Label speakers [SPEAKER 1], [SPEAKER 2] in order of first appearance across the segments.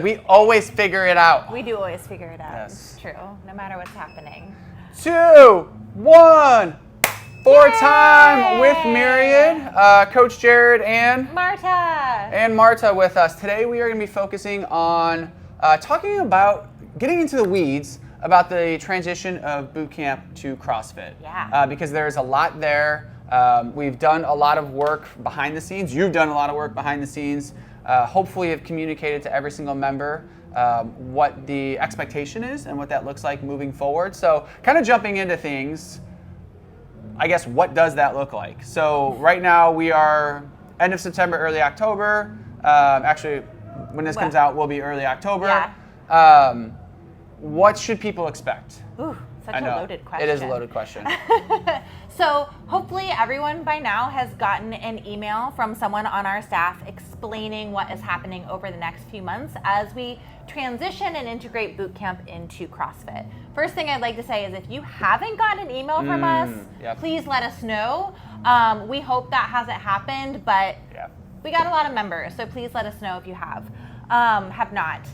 [SPEAKER 1] We always figure it out.
[SPEAKER 2] We do always figure it out.
[SPEAKER 1] Yes.
[SPEAKER 2] It's true, no matter what's happening.
[SPEAKER 1] 2, 1. Four time with Myriad. Coach Jared and
[SPEAKER 2] Marta
[SPEAKER 1] with us. Today we are going to be focusing on talking about getting into the weeds about the transition of bootcamp to CrossFit.
[SPEAKER 2] Yeah.
[SPEAKER 1] Because there's a lot there. We've done a lot of work behind the scenes. You've done a lot of work behind the scenes. Hopefully have communicated to every single member what the expectation is and what that looks like moving forward. So kind of jumping into things, I guess, what does that look like? So right now we are end of September, early October. Actually, when this comes out, will be early October.
[SPEAKER 2] Yeah.
[SPEAKER 1] What should people expect?
[SPEAKER 2] Ooh, such a loaded question.
[SPEAKER 1] It is a loaded question.
[SPEAKER 2] So hopefully everyone by now has gotten an email from someone on our staff explaining what is happening over the next few months as we transition and integrate bootcamp into CrossFit. First thing I'd like to say is if you haven't gotten an email from us, please let us know. We hope that hasn't happened, but we got a lot of members, so please let us know if you have not.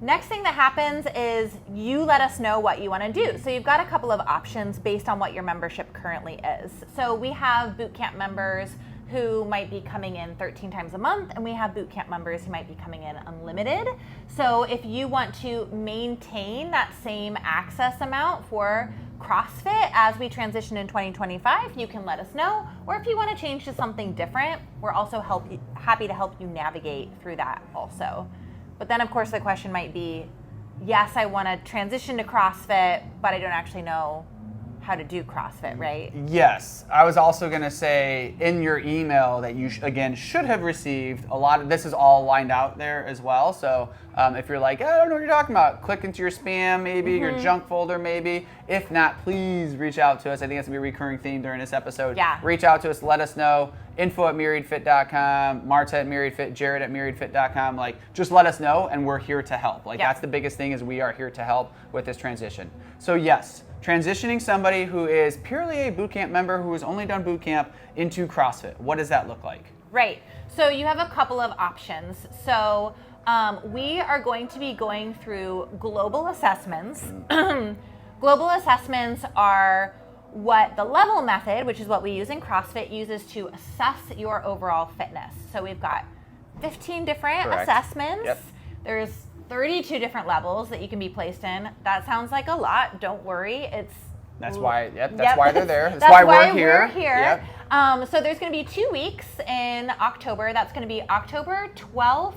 [SPEAKER 2] Next thing that happens is you let us know what you want to do. So you've got a couple of options based on what your membership currently is. So we have bootcamp members who might be coming in 13 times a month, and we have bootcamp members who might be coming in unlimited. So if you want to maintain that same access amount for CrossFit as we transition in 2025, you can let us know. Or if you want to change to something different, we're also happy to help you navigate through that also. But then, of course, the question might be, yes, I want to transition to CrossFit, but I don't actually know how to do CrossFit, right?
[SPEAKER 1] Yes. I was also going to say in your email that you, again, should have received a lot of, this is all lined out there as well. So if you're like, I don't know what you're talking about, click into your spam maybe, your junk folder maybe. If not, please reach out to us. I think that's going to be a recurring theme during this episode.
[SPEAKER 2] Yeah.
[SPEAKER 1] Reach out to us, let us know. info@myriadfit.com, Marta at myriadfit, Jared at myriadfit.com. Like, just let us know and we're here to help. Like, that's the biggest thing, is we are here to help with this transition. So yes, transitioning somebody who is purely a bootcamp member who has only done bootcamp into CrossFit. What does that look like?
[SPEAKER 2] Right. So you have a couple of options. So we are going to be going through global assessments. Global assessments are what the level method, which is what we use in CrossFit, uses to assess your overall fitness. So we've got 15 different assessments. Yep. There's 32 different levels that you can be placed in. That sounds like a lot. Don't worry.
[SPEAKER 1] That's why they're there. That's
[SPEAKER 2] why
[SPEAKER 1] we're
[SPEAKER 2] here.
[SPEAKER 1] Yep.
[SPEAKER 2] So there's going to be 2 weeks in October. That's going to be October 12th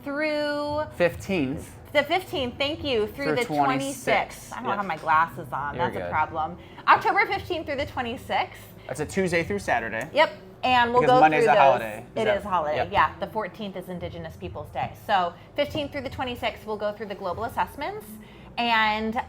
[SPEAKER 2] through
[SPEAKER 1] 15th.
[SPEAKER 2] The 15th, thank you, through the 26th. I don't have my glasses on.
[SPEAKER 1] You're
[SPEAKER 2] That's
[SPEAKER 1] good.
[SPEAKER 2] a problem. October 15th through the 26th.
[SPEAKER 1] That's a Tuesday through Saturday.
[SPEAKER 2] Yep. And we'll
[SPEAKER 1] because
[SPEAKER 2] go
[SPEAKER 1] Monday's
[SPEAKER 2] through
[SPEAKER 1] a
[SPEAKER 2] those.
[SPEAKER 1] holiday.
[SPEAKER 2] It is a holiday.
[SPEAKER 1] Yep.
[SPEAKER 2] Yeah. The 14th is Indigenous Peoples Day. So 15th through the 26th, we'll go through the global assessments. And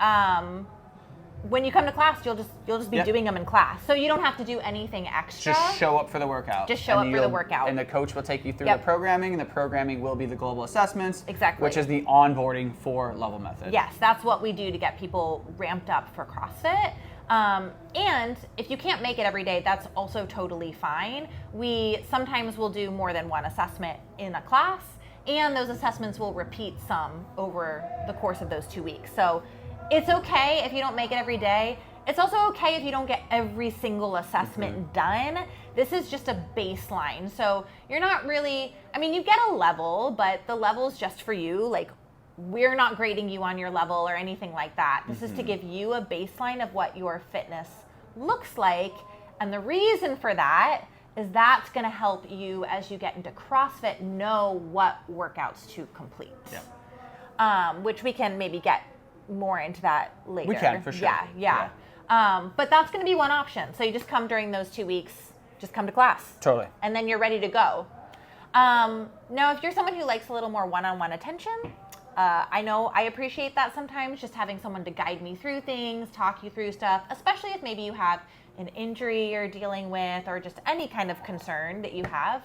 [SPEAKER 2] when you come to class, you'll just be doing them in class. So you don't have to do anything extra.
[SPEAKER 1] Just show up for the workout.
[SPEAKER 2] Just show up for the workout.
[SPEAKER 1] And the coach will take you through the programming, and the programming will be the global assessments.
[SPEAKER 2] Exactly.
[SPEAKER 1] Which is the onboarding for level method.
[SPEAKER 2] Yes, that's what we do to get people ramped up for CrossFit. And if you can't make it every day, that's also totally fine. We sometimes will do more than one assessment in a class, and those assessments will repeat some over the course of those 2 weeks. So it's okay if you don't make it every day. It's also okay if you don't get every single assessment done. This is just a baseline. So you're not really, you get a level, but the level is just for you. Like, we're not grading you on your level or anything like that. This is to give you a baseline of what your fitness looks like. And the reason for that is that's going to help you as you get into CrossFit know what workouts to complete. Which we can maybe get more into that later.
[SPEAKER 1] We can, for sure.
[SPEAKER 2] Yeah. But that's going to be one option. So you just come during those 2 weeks, just come to class.
[SPEAKER 1] Totally.
[SPEAKER 2] And then you're ready to go. Now, if you're someone who likes a little more one-on-one attention, I know I appreciate that sometimes, just having someone to guide me through things, talk you through stuff, especially if maybe you have an injury you're dealing with or just any kind of concern that you have.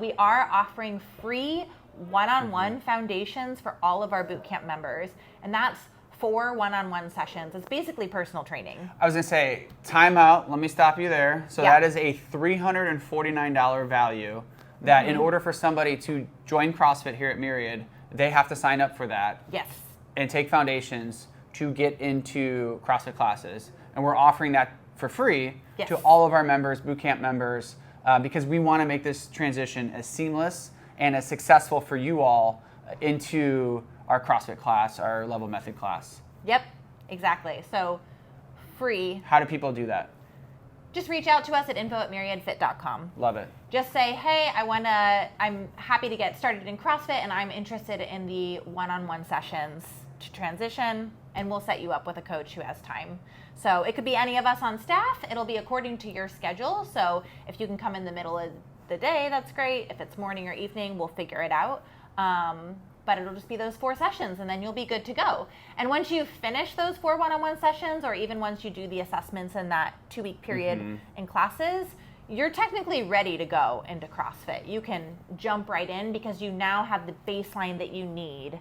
[SPEAKER 2] We are offering free one-on-one foundations for all of our bootcamp members, and that's 4 one-on-one sessions. It's basically personal training.
[SPEAKER 1] I was going to say, time out. Let me stop you there. So that is a $349 value that in order for somebody to join CrossFit here at Myriad, they have to sign up for that.
[SPEAKER 2] Yes.
[SPEAKER 1] And take foundations to get into CrossFit classes. And we're offering that for free to all of our members, Bootcamp members, because we want to make this transition as seamless and as successful for you all into our CrossFit class, our level method class.
[SPEAKER 2] Yep, exactly. So free.
[SPEAKER 1] How do people do that?
[SPEAKER 2] Just reach out to us at info@myriadfit.com.
[SPEAKER 1] Love it.
[SPEAKER 2] Just say, hey, I'm happy to get started in CrossFit and I'm interested in the one-on-one sessions to transition, and we'll set you up with a coach who has time. So it could be any of us on staff. It'll be according to your schedule. So if you can come in the middle of the day, that's great. If it's morning or evening, we'll figure it out. But it'll just be those 4 sessions and then you'll be good to go. And once you finish those 4 one-on-one sessions, or even once you do the assessments in that 2-week period in classes, you're technically ready to go into CrossFit. You can jump right in because you now have the baseline that you need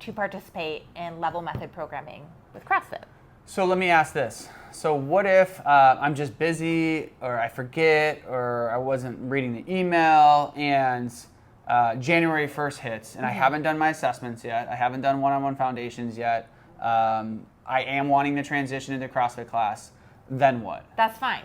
[SPEAKER 2] to participate in level method programming with CrossFit.
[SPEAKER 1] So let me ask this. So what if I'm just busy, or I forget, or I wasn't reading the email, and January 1st hits, and I haven't done my assessments yet. I haven't done one-on-one foundations yet. I am wanting to transition into CrossFit class. Then what?
[SPEAKER 2] That's fine.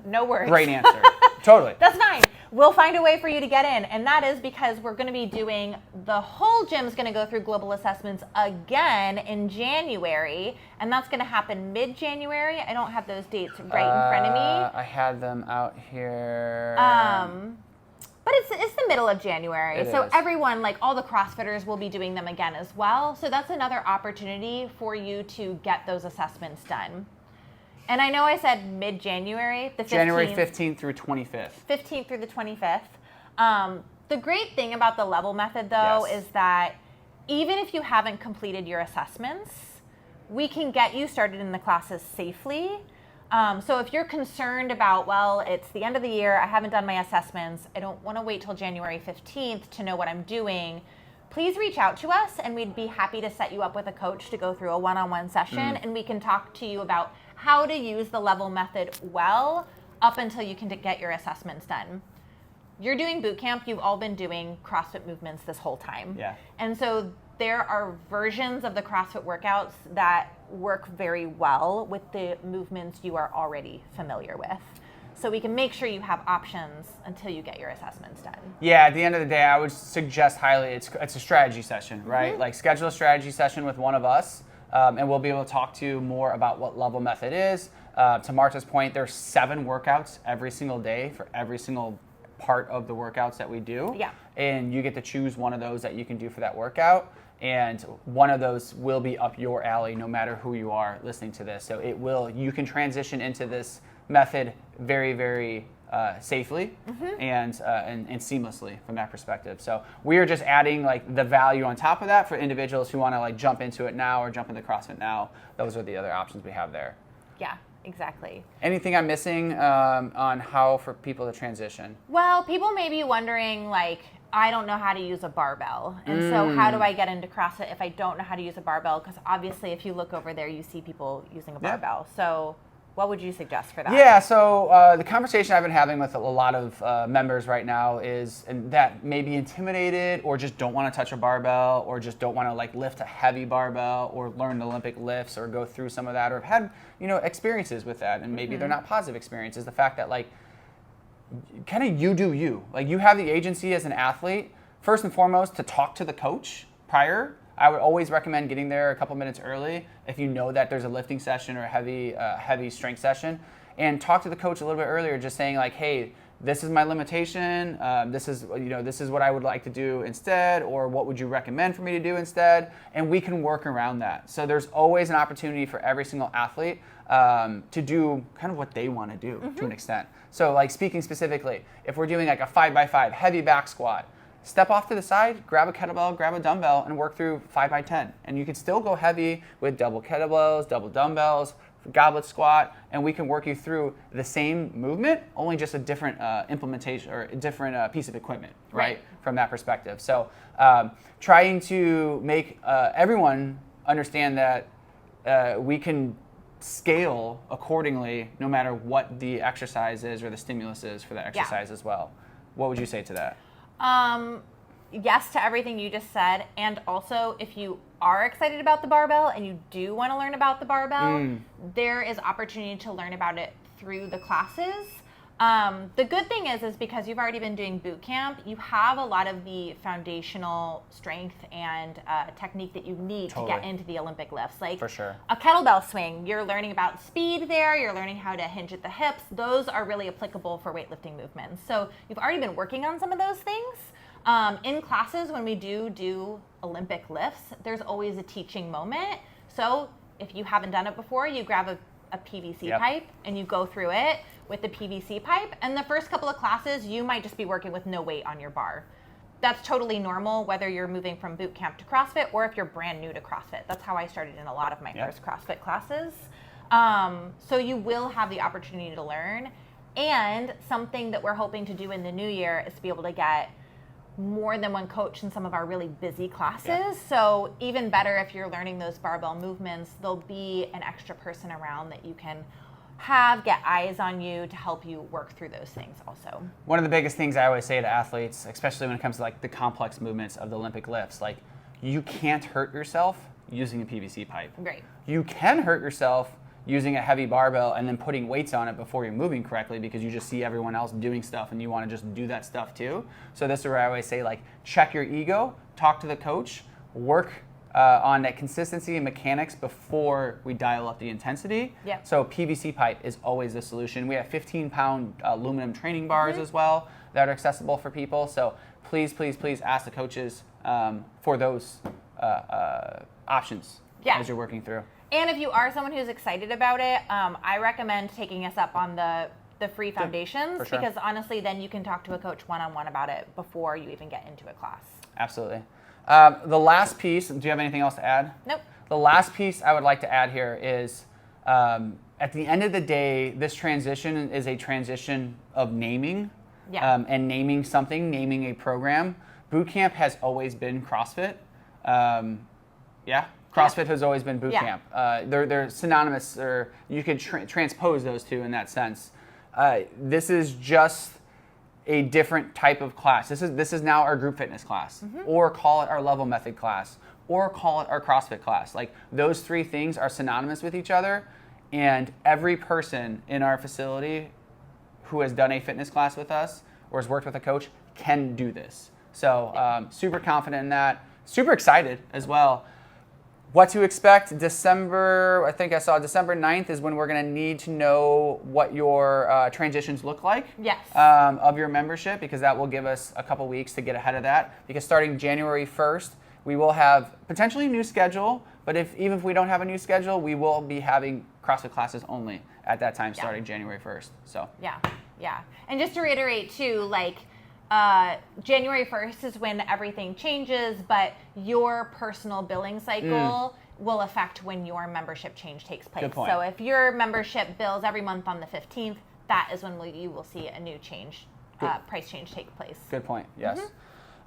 [SPEAKER 2] No worries.
[SPEAKER 1] Great answer. Totally.
[SPEAKER 2] That's fine. We'll find a way for you to get in. And that is because we're going to be doing, the whole gym's going to go through global assessments again in January. And that's going to happen mid-January. I don't have those dates right in front of me.
[SPEAKER 1] I had them out here.
[SPEAKER 2] But it's the middle of January.
[SPEAKER 1] It
[SPEAKER 2] so
[SPEAKER 1] is.
[SPEAKER 2] everyone, like all the CrossFitters, will be doing them again as well. So that's another opportunity for you to get those assessments done. And I know I said mid-January, the 15th.
[SPEAKER 1] January 15th through 25th.
[SPEAKER 2] 15th through the 25th. The great thing about the level method, though, is that even if you haven't completed your assessments, we can get you started in the classes safely. So if you're concerned about, well, it's the end of the year, I haven't done my assessments, I don't want to wait till January 15th to know what I'm doing, please reach out to us and we'd be happy to set you up with a coach to go through a one-on-one session and we can talk to you about how to use the level method well up until you can get your assessments done. You're doing boot camp, you've all been doing CrossFit movements this whole time.
[SPEAKER 1] Yeah.
[SPEAKER 2] And so there are versions of the CrossFit workouts that work very well with the movements you are already familiar with. So we can make sure you have options until you get your assessments done.
[SPEAKER 1] Yeah, at the end of the day, I would suggest highly it's a strategy session, right? Like schedule a strategy session with one of us, and we'll be able to talk to you more about what level method is. To Marta's point, there's 7 workouts every single day for every single part of the workouts that we do.
[SPEAKER 2] Yeah.
[SPEAKER 1] And you get to choose one of those that you can do for that workout. And one of those will be up your alley no matter who you are listening to this. So you can transition into this method very, very safely and seamlessly from that perspective. So we are just adding like the value on top of that for individuals who want to like jump into it now or jump into CrossFit now. Those are the other options we have there.
[SPEAKER 2] Yeah, exactly.
[SPEAKER 1] Anything I'm missing on how for people to transition?
[SPEAKER 2] Well, people may be wondering, like, I don't know how to use a barbell. And so how do I get into CrossFit if I don't know how to use a barbell? Because obviously if you look over there, you see people using a barbell. So what would you suggest for that?
[SPEAKER 1] Yeah, so the conversation I've been having with a lot of members right now is that may be intimidated or just don't want to touch a barbell or just don't want to like lift a heavy barbell or learn Olympic lifts or go through some of that or have had, experiences with that and maybe they're not positive experiences. The fact that like kind of you do you. Like you have the agency as an athlete, first and foremost, to talk to the coach prior. I would always recommend getting there a couple minutes early if you know that there's a lifting session or a heavy strength session, and talk to the coach a little bit earlier, just saying like, hey, this is my limitation. This is what I would like to do instead, or what would you recommend for me to do instead, and we can work around that. So there's always an opportunity for every single athlete to do kind of what they want to do to an extent. So like speaking specifically, if we're doing like a 5x5 heavy back squat, step off to the side, grab a kettlebell, grab a dumbbell, and work through 5x10. And you can still go heavy with double kettlebells, double dumbbells, goblet squat, and we can work you through the same movement, only just a different implementation or a different piece of equipment, right? From that perspective. So trying to make everyone understand that we can scale accordingly no matter what the exercise is or the stimulus is for the exercise as well. What would you say to that?
[SPEAKER 2] yes to everything you just said. And also, if you are excited about the barbell and you do want to learn about the barbell, there is opportunity to learn about it through the classes. The good thing is because you've already been doing boot camp, you have a lot of the foundational strength and technique that you need to get into the Olympic lifts. Like
[SPEAKER 1] for sure.
[SPEAKER 2] A kettlebell swing, you're learning about speed there, you're learning how to hinge at the hips. Those are really applicable for weightlifting movements. So you've already been working on some of those things. In classes, when we do Olympic lifts, there's always a teaching moment. So if you haven't done it before, you grab a PVC pipe and you go through it with the PVC pipe. And the first couple of classes, you might just be working with no weight on your bar. That's totally normal, whether you're moving from boot camp to CrossFit or if you're brand new to CrossFit. That's how I started in a lot of my first CrossFit classes. So you will have the opportunity to learn. And something that we're hoping to do in the new year is to be able to get more than one coach in some of our really busy classes. So even better if you're learning those barbell movements, there'll be an extra person around that you can get eyes on you to help you work through those things also.
[SPEAKER 1] One of the biggest things I always say to athletes, especially when it comes to like the complex movements of the Olympic lifts, like you can't hurt yourself using a PVC pipe.
[SPEAKER 2] Great.
[SPEAKER 1] You can hurt yourself using a heavy barbell and then putting weights on it before you're moving correctly because you just see everyone else doing stuff and you want to just do that stuff too. So this is where I always say, like, check your ego, talk to the coach, work on that consistency and mechanics before we dial up the intensity.
[SPEAKER 2] Yep.
[SPEAKER 1] So PVC pipe is always the solution. We have 15-pound aluminum training bars as well that are accessible for people. So please, please, please ask the coaches for those options as you're working through.
[SPEAKER 2] And if you are someone who's excited about it, I recommend taking us up on the free foundations because honestly, then you can talk to a coach one-on-one about it before you even get into a class.
[SPEAKER 1] Absolutely. The last piece, do you have anything else to add?
[SPEAKER 2] Nope.
[SPEAKER 1] The last piece I would like to add here is at the end of the day, this transition is a transition of naming and naming something, naming a program. Bootcamp has always been CrossFit. CrossFit has always been boot camp. They're synonymous, or you could transpose those two in that sense. This is just a different type of class. This is now our group fitness class, or call it our level method class, or call it our CrossFit class. Like those three things are synonymous with each other, and every person in our facility who has done a fitness class with us or has worked with a coach can do this. So super confident in that. Super excited as well. What to expect, December, I think I saw December 9th is when we're going to need to know what your transitions look like of your membership, because that will give us a couple weeks to get ahead of that. Because starting January 1st, we will have potentially a new schedule, but even if we don't have a new schedule, we will be having CrossFit classes only at that time starting January 1st. So
[SPEAKER 2] Yeah. And just to reiterate too, like, January 1st is when everything changes, but your personal billing cycle will affect when your membership change takes place.
[SPEAKER 1] Good point.
[SPEAKER 2] So if your membership bills every month on the 15th, that is when you will see a new change, price change take place.
[SPEAKER 1] Good point, yes.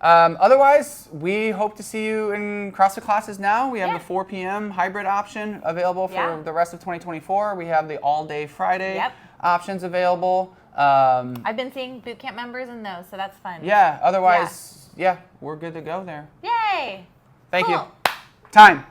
[SPEAKER 1] Otherwise, we hope to see you in CrossFit classes now. We have the 4 p.m. hybrid option available for the rest of 2024. We have the all-day Friday options available.
[SPEAKER 2] I've been seeing Bootcamp members in those, so that's fun.
[SPEAKER 1] Yeah, otherwise, we're good to go there.
[SPEAKER 2] Yay!
[SPEAKER 1] Thank you. Time.